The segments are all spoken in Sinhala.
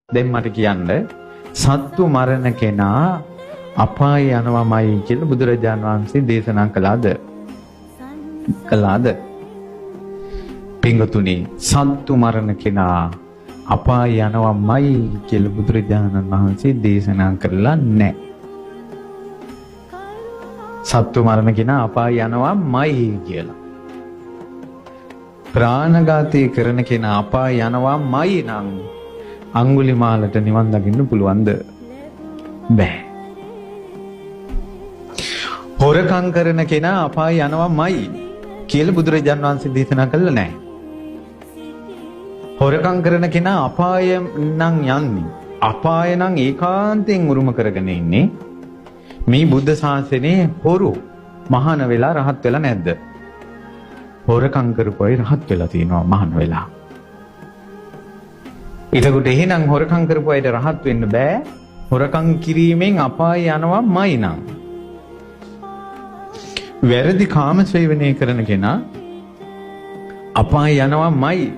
දැන් මට කියන්න සත්තු මරණ කෙනා අපාය යනවාමයි කියලා බුදුරජාණන් වහන්සේ දේශනා කළාද? පිංගුතුනි, සත්තු මරණ කෙනා අපාය යනවාමයි කියලා බුදුරජාණන් වහන්සේ දේශනා කරලා නැහැ. සත්තු මරණ කෙනා අපාය යනවාමයි කියලා. ප්‍රාණඝාතය කරන කෙනා අපාය යනවාමයි නම් අඟුලිමාලට නිවන් දකින්න පුළුවන්ද? බෑ. හොරකම් කරන කෙනා අපාය යනවාමයි කියලා බුදුරජාණන් වහන්සේ දේශනා කළා නැහැ. හොරකම් කරන කෙනා අපාය නම් යන්නේ. අපාය නම් ඒකාන්තයෙන් උරුම කරගෙන ඉන්නේ. මේ බුද්ධ ශාසනයේ හොරු මහාන වෙලා රහත් වෙලා නැද්ද? හොරකම් කරපු අය රහත් වෙලා තියෙනවා මහාන වෙලා. ඊටකොට එහෙනම් හොරකම් කරපු අයට රහත් වෙන්න බෑ. හොරකම් කිරීමෙන් අපාය යනවාමයි නම්. වැරදි කාම සේවනය කරන කෙනා අපාය යනවාමයි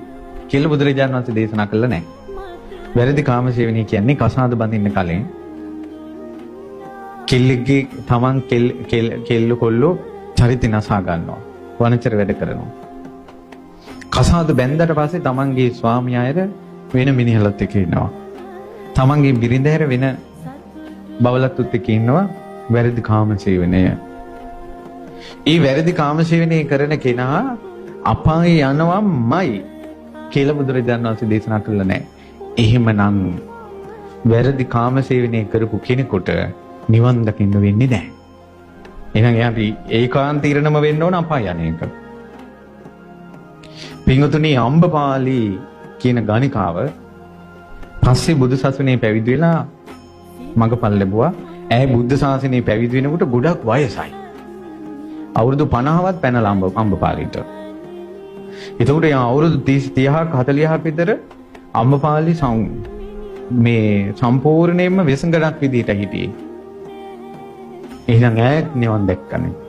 කියලා බුදුරජාණන් වහන්සේ දේශනා කළා නැහැ. වැරදි කාම සේවනය කියන්නේ කසාද බඳින්න කලින් කෙල්ලෙක්ගේ තමන් කෙල්ල කොල්ලෝ චරිත නසා ගන්නවා. වනචර වැඩ කරනවා. කසාද බැන්දට පස්සේ තමන්ගේ ස්වාමියාට වෙන මිනිහලත් එක්ක ඉන්නවා. තමන්ගේ බිරිඳ වෙන බවලත්තුත් එක්ක ඉන්නවා. වැරදි කාම සේවනය. ඒ වැරදි කාම සේවනය කරන කෙනා අපාය යනවාමයි කියලා බුදුරජාණන් වහන්සේ දේශනා කළා නැහැ. එහෙමනම් වැරදි කාම සේවනය කරපු කෙනෙකුට නිවන් දකින්න වෙන්නේ නැහැ. එහෙනම් එයාට ඒකාන්ත ඉරණම වෙන්න ඕන අපාය යන එක. පින්වතුනි, අම්බපාලි කියන ගණිකාව පස්සේ බුදු සසුනේ පැවිදි වෙලා මඟපල් ලැබුවා. ඇය බුද්ධ ශාසනයේ පැවිදි වෙනකොට ගොඩක් වයසයි. අවුරුදු 50වත් පැනලා අම්බපාලිට. එතකොට යා අවුරුදු 30ක් 40ක් විතර අම්බපාලි මේ සම්පූර්ණයෙන්ම වෙසඟඩක් විදිහට හිටියේ. එහෙනම් ඈ නිවන් දැක්කනේ.